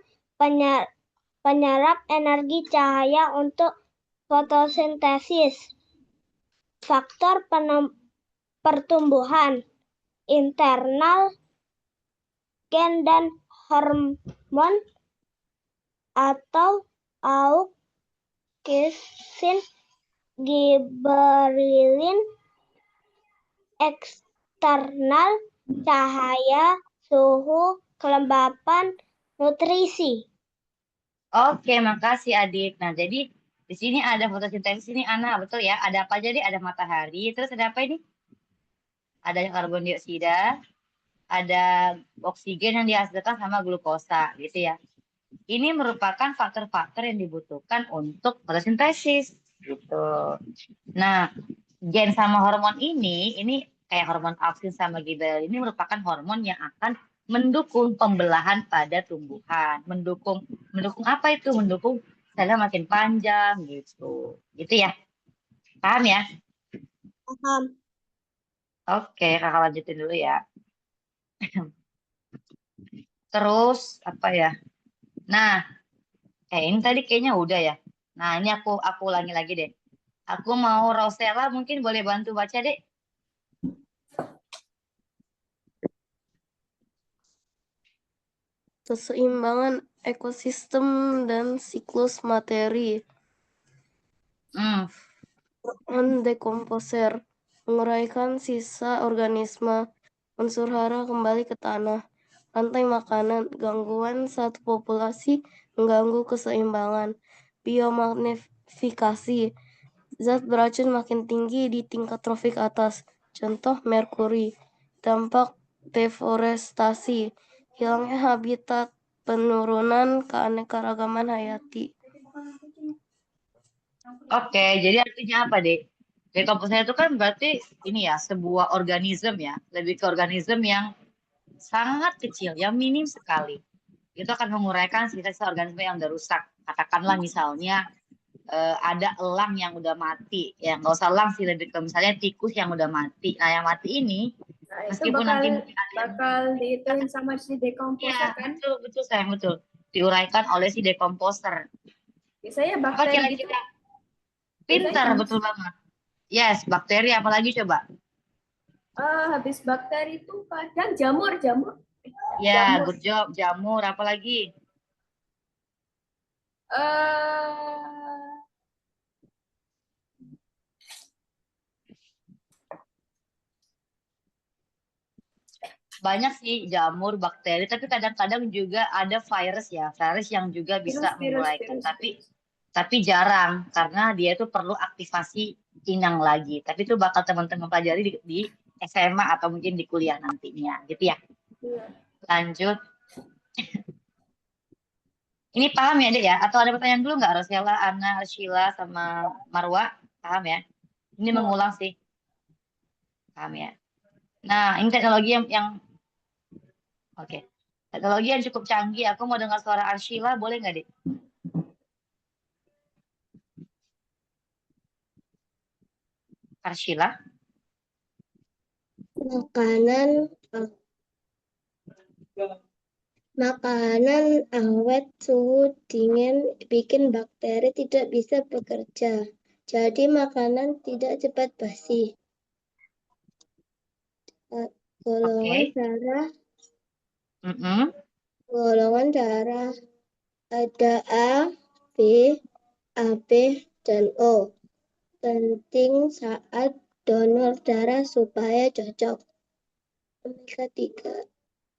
penyerap energi cahaya untuk fotosintesis, faktor pertumbuhan internal, gen dan hormon atau auxin, giberellin, eksternal, cahaya, suhu, kelembapan, nutrisi. Oke, makasih Adit. Nah, jadi di sini ada fotosintesis ini Ana, betul ya? Ada apa aja nih? Ada matahari, terus ada apa ini? Ada karbon dioksida, ada oksigen yang dihasilkan sama glukosa, gitu ya. Ini merupakan faktor-faktor yang dibutuhkan untuk fotosintesis, gitu. Nah, gen sama hormon ini kayak hormon auksin sama giberellin ini merupakan hormon yang akan mendukung pembelahan pada tumbuhan. Mendukung apa itu? Mendukung selnya makin panjang gitu. Gitu ya. Paham ya? Paham. Oke, kakak lanjutin dulu ya. Terus apa ya? Nah, ini tadi kayaknya udah ya. Nah, ini aku ulangi lagi deh. Aku mau Rosella mungkin boleh bantu baca deh. keseimbangan ekosistem dan siklus materi. Dekomposer, menguraikan sisa organisme, unsur hara kembali ke tanah, rantai makanan, gangguan satu populasi mengganggu keseimbangan, biomagnifikasi, zat beracun makin tinggi di tingkat tropik atas, contoh merkuri, dampak deforestasi, hilangnya habitat, penurunan keanekaragaman hayati. Oke, jadi artinya apa, Dek? Dekomposisi itu kan berarti ini ya, sebuah organisme ya, lebih ke organisme yang sangat kecil, yang minim sekali. Itu akan menguraikan sisa-sisa organisme yang udah rusak. Katakanlah misalnya ada elang yang udah mati, ya nggak usah elang sih, lebih ke misalnya tikus yang udah mati. Nah, yang mati ini, Nah, itu meskipun nanti mungkin ada yang bakal dihitungin sama si dekomposer iya, kan? betul sayang, betul. Diuraikan oleh si dekomposer. Biasanya Apa bakteri gitu. kira-kira? Pintar, Biasanya betul banget. Yes, bakteri apalagi coba? habis bakteri itu kadang jamur. Ya, Jamur. good job. Jamur, apalagi? Banyak sih jamur, bakteri, tapi kadang-kadang juga ada virus ya, virus yang juga bisa menguraikan. Tapi jarang karena dia itu perlu aktivasi inang lagi. Tapi itu bakal teman-teman pelajari di SMA atau mungkin di kuliah nantinya, gitu ya. Iya. Lanjut. Ini paham ya, Dek ya? Atau ada pertanyaan dulu nggak, Rosella, Anna, Arshila, sama Marwa? Paham ya? Ini mengulang sih. Paham ya? Nah, ini teknologi yang oke. Teknologi yang cukup canggih. Aku mau dengar suara Arshila, boleh nggak, Dek? Arshila? Makanan awet suhu dingin bikin bakteri tidak bisa bekerja. Jadi makanan tidak cepat basi. Golongan darah. Golongan darah ada A, B, AB, dan O. Penting saat donor darah supaya cocok.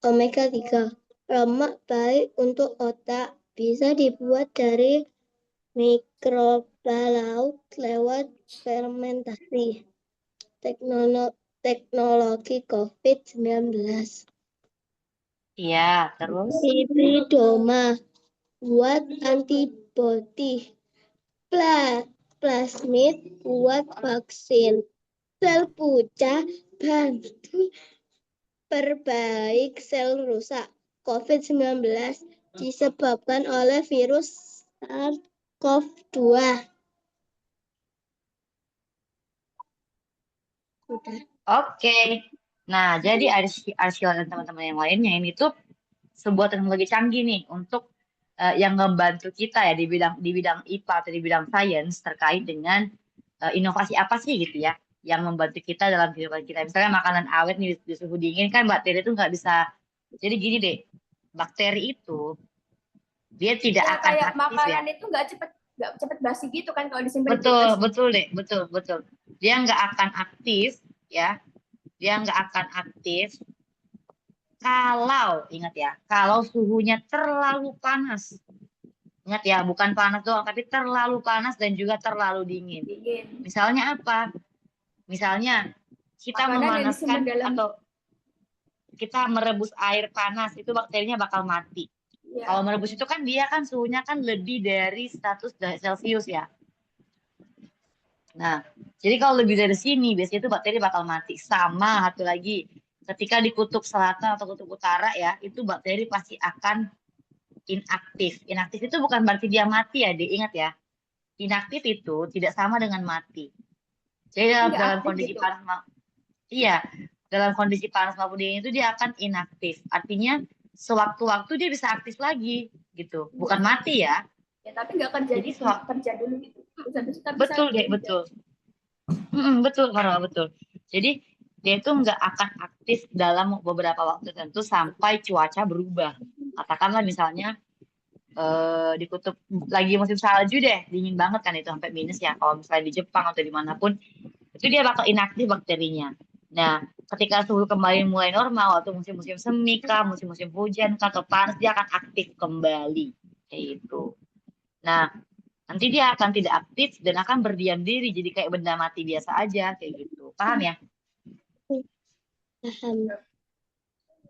Omega 3. Lemak baik untuk otak, bisa dibuat dari mikroba laut lewat fermentasi. Teknologi COVID-19. Iya, terus? Hibridoma buat antibodi. Plasmid buat vaksin. Sel pucah bantu perbaik sel rusak. COVID-19 disebabkan oleh virus SARS-CoV-2. Sudah. Oke. Nah, jadi Arshila dan teman-teman yang lainnya ini tuh sebuah teknologi canggih nih untuk yang membantu kita ya di bidang IPA atau di bidang sains terkait dengan inovasi apa sih gitu ya yang membantu kita dalam kehidupan kita. Misalnya makanan awet nih di suhu dingin kan bakteri itu nggak bisa. Jadi gini deh, bakteri itu dia tidak Ya, akan kayak aktif makanan ya. itu nggak cepet basi gitu kan kalau disimpan di kulkas. Betul deh, betul. Dia nggak akan aktif ya. Dia nggak akan aktif kalau, ingat ya, kalau suhunya terlalu panas. Ingat ya, bukan panas doang, tapi terlalu panas dan juga terlalu dingin. Misalnya apa? Misalnya kita Makanan yang memanaskan disimpan dalam atau kita merebus air panas, itu bakterinya bakal mati. ya. Kalau merebus itu kan dia kan suhunya kan lebih dari 100 Celcius ya. Nah, jadi kalau lebih dari sini, biasanya itu bakteri bakal mati. Sama satu lagi, ketika di kutub selatan atau kutub utara ya, itu bakteri pasti akan inaktif. Inaktif itu bukan berarti dia mati ya, diingat ya. Inaktif itu tidak sama dengan mati. Jadi dalam kondisi gitu. panas, iya, dalam kondisi panas maupun dingin itu dia akan inaktif. Artinya sewaktu-waktu dia bisa aktif lagi, gitu. Bukan mati ya. Ya, tapi nggak kerja Jadi kerja dulu gitu. Betul deh, betul. Betul, Marwa, betul. Jadi dia itu nggak akan aktif dalam beberapa waktu tertentu sampai cuaca berubah. Katakanlah misalnya di kutub lagi musim salju deh, dingin banget kan itu sampai minus ya. Kalau misalnya di Jepang atau dimanapun, itu dia bakal inaktif bakterinya. Nah, ketika suhu kembali mulai normal, atau musim-musim semi kah, musim-musim hujan kah, atau panas, dia akan aktif kembali. Kayak gitu. Nah, nanti dia akan tidak aktif dan akan berdiam diri, jadi kayak benda mati biasa aja, kayak gitu. Paham ya? Paham.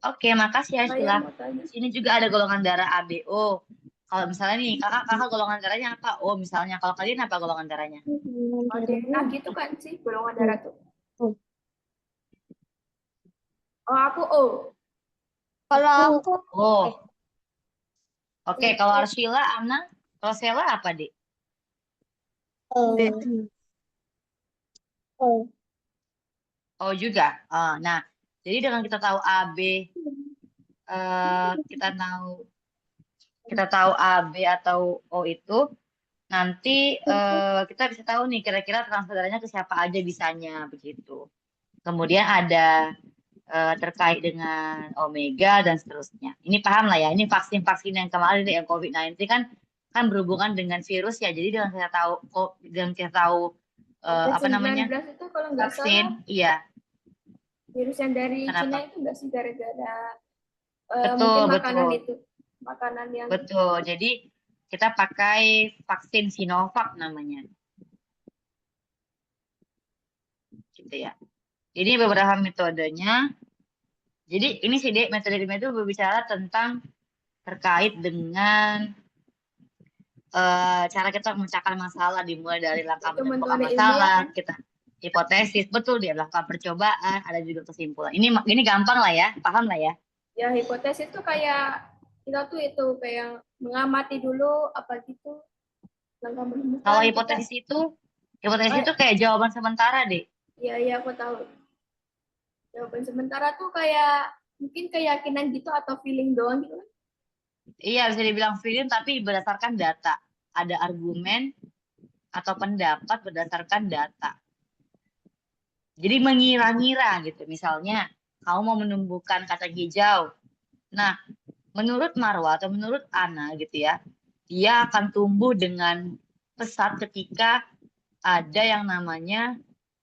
Oke, makasih ya, Saya Sheila. mau tanya. Di sini juga ada golongan darah ABO. Kalau misalnya nih, kakak golongan darahnya apa? O misalnya. Kalau kalian apa golongan darahnya? Oh, nah gitu kan sih golongan darah tuh. Oh, aku O. Kalau aku Oh, oke. Kalau Arshila, Ana, kalau Sheila apa, Dik? Oh, O juga. Nah, jadi dengan kita tahu AB, kita tahu AB atau O itu, nanti kita bisa tahu nih kira-kira transfer darahnya ke siapa aja bisanya begitu. Kemudian ada terkait dengan omega dan seterusnya. Ini paham lah ya. Ini vaksin-vaksin yang kemarin yang COVID-19 kan berhubungan dengan virus ya. Jadi dengan kita tahu apa namanya COVID-19 itu kalau nggak vaksin, salah iya. virus yang dari Kenapa? Cina itu nggak sih gara-gara Betul, mungkin makanan betul. itu. Makanan yang Betul. Jadi kita pakai vaksin Sinovac namanya. Gitu ya. Ini beberapa metodenya. Jadi ini sih Dek, metode itu berbicara tentang terkait dengan cara kita memecahkan masalah, dimulai dari langkah itu menemukan metode masalah, ilmiah kan? kita hipotesis, betul dia lakukan percobaan, ada juga kesimpulan. Ini gampang lah ya, paham lah ya. Ya hipotesis itu kayak kita tuh itu kayak mengamati dulu apa gitu langkah menemukan. Kalau kita- hipotesis itu kayak jawaban sementara deh. Iya aku tahu. Jawaban sementara tuh kayak mungkin keyakinan gitu atau feeling doang gitu kan? Iya bisa dibilang feeling tapi berdasarkan data. Ada argumen atau pendapat berdasarkan data. Jadi mengira-ngira gitu. Misalnya kamu mau menumbuhkan kacang hijau. Nah, menurut Marwa atau menurut Ana gitu ya, dia akan tumbuh dengan pesat ketika ada yang namanya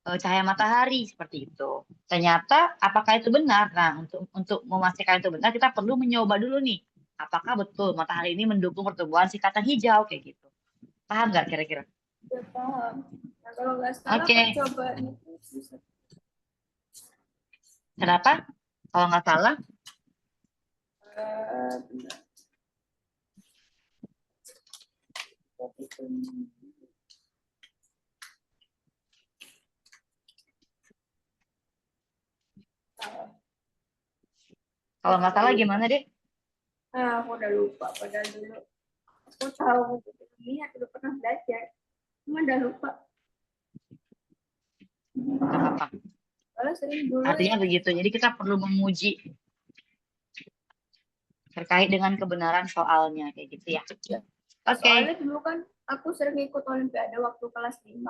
cahaya matahari seperti itu. Ternyata apakah itu benar? Nah, untuk memastikan itu benar, kita perlu mencoba dulu nih. Apakah betul matahari ini mendukung pertumbuhan si kacang hijau kayak gitu? Paham nggak kira-kira? Ya paham. Nah kalau nggak salah Oke. percobaan itu bisa. Kenapa? Kalau nggak salah? Bentar. Kalau nggak salah gimana deh? Aku udah lupa padahal dulu. Aku tahu ini aku udah pernah belajar. Cuma udah lupa. Nggak apa-apa. Kalau sering dulu Artinya ya. begitu. Jadi kita perlu menguji terkait dengan kebenaran soalnya kayak gitu ya. Oke. Soalnya dulu kan aku sering ikut olimpiade waktu kelas 5.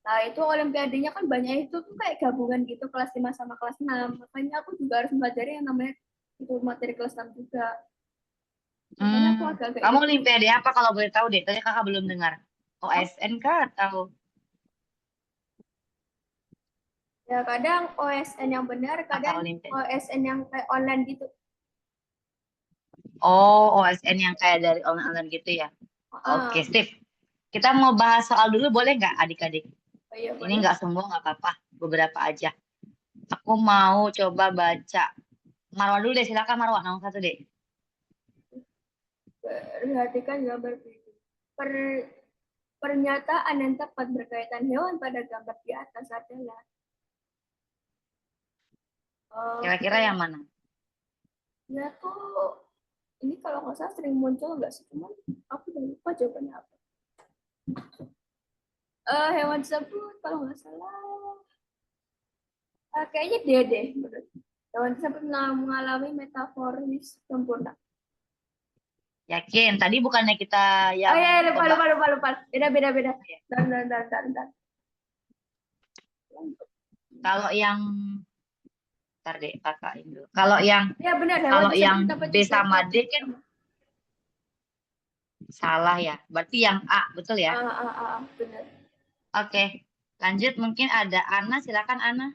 Nah, itu olimpiadenya kan banyak itu tuh kayak gabungan gitu kelas 5 sama kelas 6. Makanya aku juga harus belajar yang namanya itu materi kelas 6 juga. Makanya aku agak-agak Kamu gitu. olimpiade apa kalau boleh tahu deh? Tadi kakak belum dengar. OSN kah atau? Ya kadang OSN yang benar, kadang Olimpiade? OSN yang kayak online gitu. Oh, OSN yang kayak dari online gitu ya. Oke, sip. Kita mau bahas soal dulu boleh nggak adik-adik? Oh, iya, Ini nggak semua nggak apa-apa, beberapa aja. Aku mau coba baca. Marwa dulu deh, silakan Marwa, nomor 1 deh. Perhatikan gambar berikut. Pernyataan yang tepat berkaitan hewan pada gambar di atas adalah Kira-kira yang mana? ya tuh ini kalau nggak salah sering muncul nggak sih, cuman aku udah lupa jawabannya apa. Hewan tersebut kalau nggak salah kayaknya dia deh. Hewan tersebut mengalami metaforis sempurna. Yakin? Tadi bukannya kita yang Oh ya, lupa. Beda. Dan. Kalau yang Ntar deh, kakak dulu. Kalau yang Ya benar, hewan kalau bisa yang berucap B sama D kan salah ya. Berarti yang A, betul ya? benar. Oke, lanjut. Mungkin ada Ana, silakan Ana.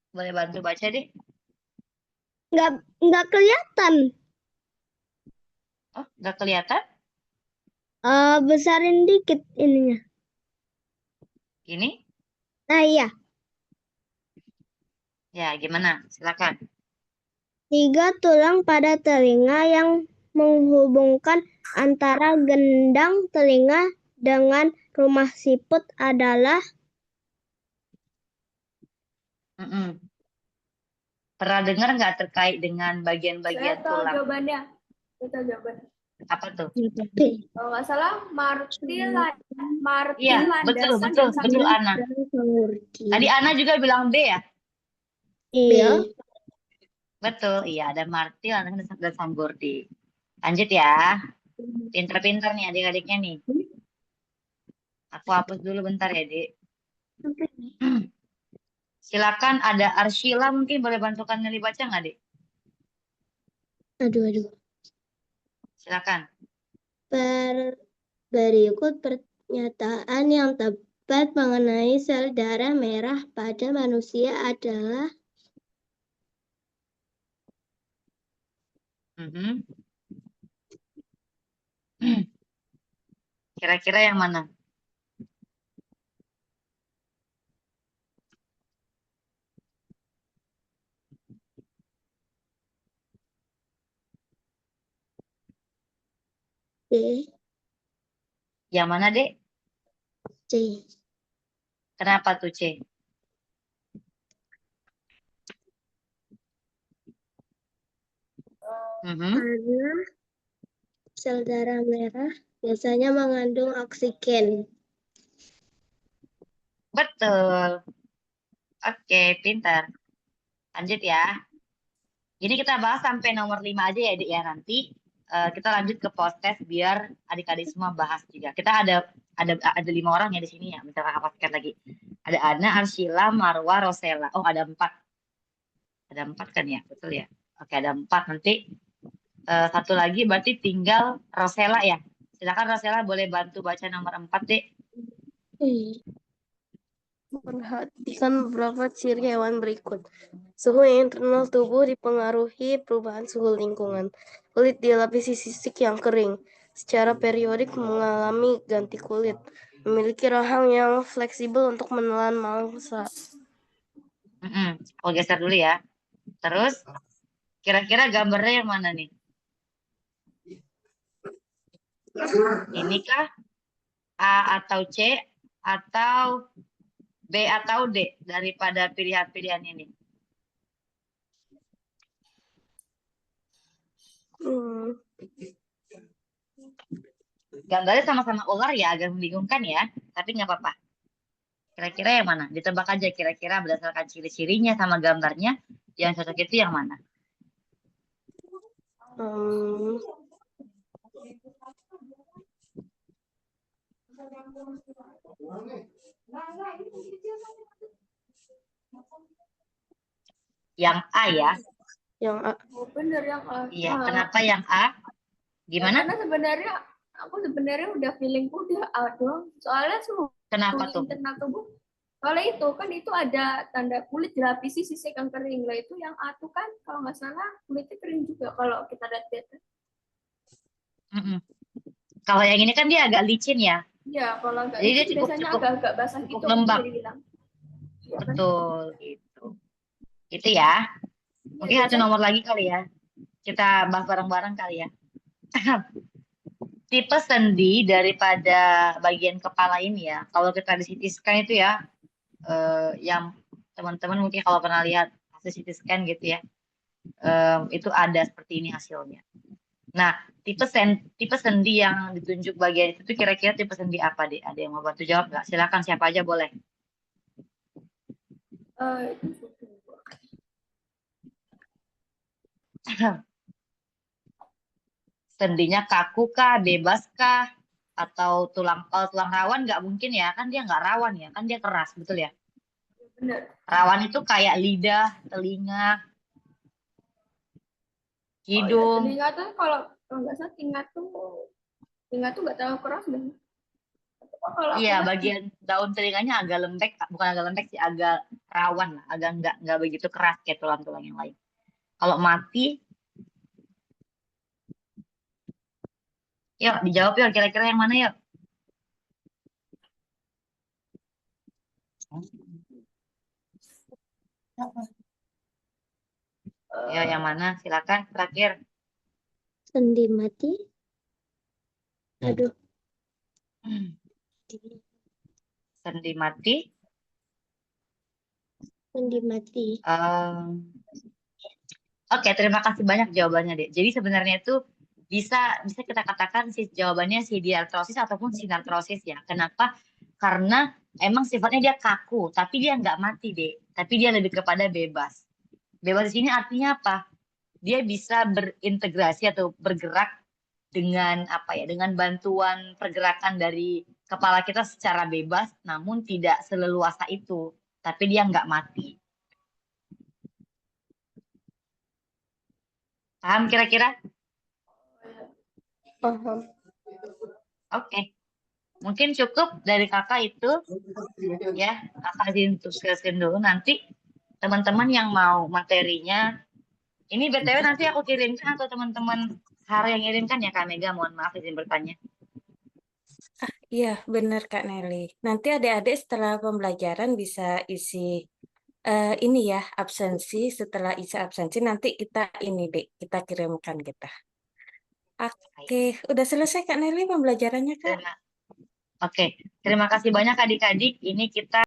Boleh bantu baca deh. Nggak kelihatan. Oh, nggak kelihatan? Besarin dikit ininya. Ini? Nah iya, Ya, gimana? Silakan. 3 tulang pada telinga yang menghubungkan antara gendang telinga dengan rumah siput adalah Mm-mm. Pernah dengar nggak terkait dengan Saya bagian-bagian tahu tulang? jawabannya. Saya tahu jawabannya. Apa tuh? Kalau nggak salah, Iya, betul, landasan betul, dan betul sanggar. Ana. Tadi Ana juga bilang D ya? Iya. Betul, iya ada Marti, landasan dan sanggurdi. Lanjut ya. Pinter-pinter nih adik-adiknya nih. Aku hapus dulu bentar ya, Dik. Silakan ada Arshila mungkin boleh bantukan Nelly baca nggak, Dik? Aduh. Silakan. Berikut pernyataan yang tepat mengenai sel darah merah pada manusia adalah Mhm. Kira-kira yang mana? D, Yang mana, Dek? C. Kenapa tuh C? Mhm. Karena sel darah merah biasanya mengandung oksigen. Betul. Oke, pintar. Lanjut ya. Jadi kita bahas sampai nomor 5 aja ya, Dik ya. Nanti kita lanjut ke post-test biar adik-adik semua bahas juga. Kita ada 5 orang ya di sini ya. Bentar kakak pastikan lagi. Ada Ana, Arshila, Marwa, Rosella. Oh, ada 4. Ada 4 kan ya? Betul ya? Oke, ada 4. Nanti satu lagi berarti tinggal Rosella ya. Silakan Rosella boleh bantu baca nomor 4, Dek. Perhatikan beberapa ciri hewan berikut. Suhu internal tubuh dipengaruhi perubahan suhu lingkungan. Kulit dilapisi sisik yang kering. Secara periodik mengalami ganti kulit. Memiliki rahang yang fleksibel untuk menelan mangsa. Aku geser dulu ya. Terus, kira-kira gambarnya yang mana nih? Ini kah? A atau C atau B atau D daripada pilihan-pilihan ini? Gambarnya sama-sama ular ya, agak membingungkan ya, tapi nggak apa-apa. Kira-kira yang mana? Ditebak aja kira-kira berdasarkan ciri-cirinya sama gambarnya, yang cocok itu yang mana? Yang A ya? Yang A. Oh, benar yang A. Iya, kenapa yang A? Gimana? Karena sebenarnya aku udah feelingku udah A doang. Soalnya suhu Kenapa tuh? internal tubuh. Soalnya itu kan itu ada tanda kulit dilapisi sisik yang kering. Lah itu yang A tuh kan kalau nggak salah kulitnya kering juga kalau kita lihat. Kalau yang ini kan dia agak licin ya. Iya, kalau agak Jadi dia licin biasanya agak-agak basah cukup gitu lembab. bisa dibilang. Ya, kan? Betul gitu. Itu ya. Mungkin satu nomor lagi kali ya. Kita bahas bareng-bareng kali ya. Tipe sendi daripada bagian kepala ini ya. Kalau kita di CT scan itu ya, yang teman-teman mungkin kalau pernah lihat hasil CT scan gitu ya, itu ada seperti ini hasilnya. Nah, tipe sendi yang ditunjuk bagian itu kira-kira tipe sendi apa, Dek? Ada yang mau bantu jawab nggak? Silakan, siapa aja boleh. Sendinya kaku kah, bebas kah, atau tulang rawan nggak mungkin ya? Kan dia nggak rawan ya, kan dia keras, betul ya? Benar. Rawan itu kayak lidah, telinga, Oh ya, hidung. telinga tuh kalau nggak salah telinga tuh nggak terlalu keras deh. Tapi kok kalau aku Iya, lihat, bagian daun telinganya agak lembek, bukan agak lembek sih, agak rawan lah, agak nggak begitu keras kayak tulang-tulang yang lain. Kalau mati, yuk dijawab yuk, kira-kira yang mana yuk? Ya, yang mana? Silakan terakhir. Sendi mati. Aduh. Sendi mati. Sendi mati. Oke, terima kasih banyak jawabannya, Dek. Jadi sebenarnya itu bisa kita katakan jawabannya sidiartrosis ataupun sinartrosis ya. Kenapa? Karena emang sifatnya dia kaku, tapi dia nggak mati, Dek. Tapi dia lebih kepada bebas. Bebas di sini artinya apa? Dia bisa berintegrasi atau bergerak dengan apa ya? Dengan bantuan pergerakan dari kepala kita secara bebas, namun tidak seleluasa itu. Tapi dia nggak mati. Paham kira-kira? Paham. Oke. Mungkin cukup dari kakak itu ya. Kakak diskusikan dulu nanti teman-teman yang mau materinya. Ini BTW nanti aku kirimkan atau teman-teman Hara yang kirimkan ya Kak Mega. Mohon maaf izin bertanya. Iya, benar Kak Nelly. Nanti adik-adik setelah pembelajaran bisa isi ini ya, absensi. Setelah isi absensi nanti kita ini Dek, kita kirimkan kita. Oke, udah selesai Kak Nelly pembelajarannya Kak? Oke, terima kasih banyak adik-adik. Ini kita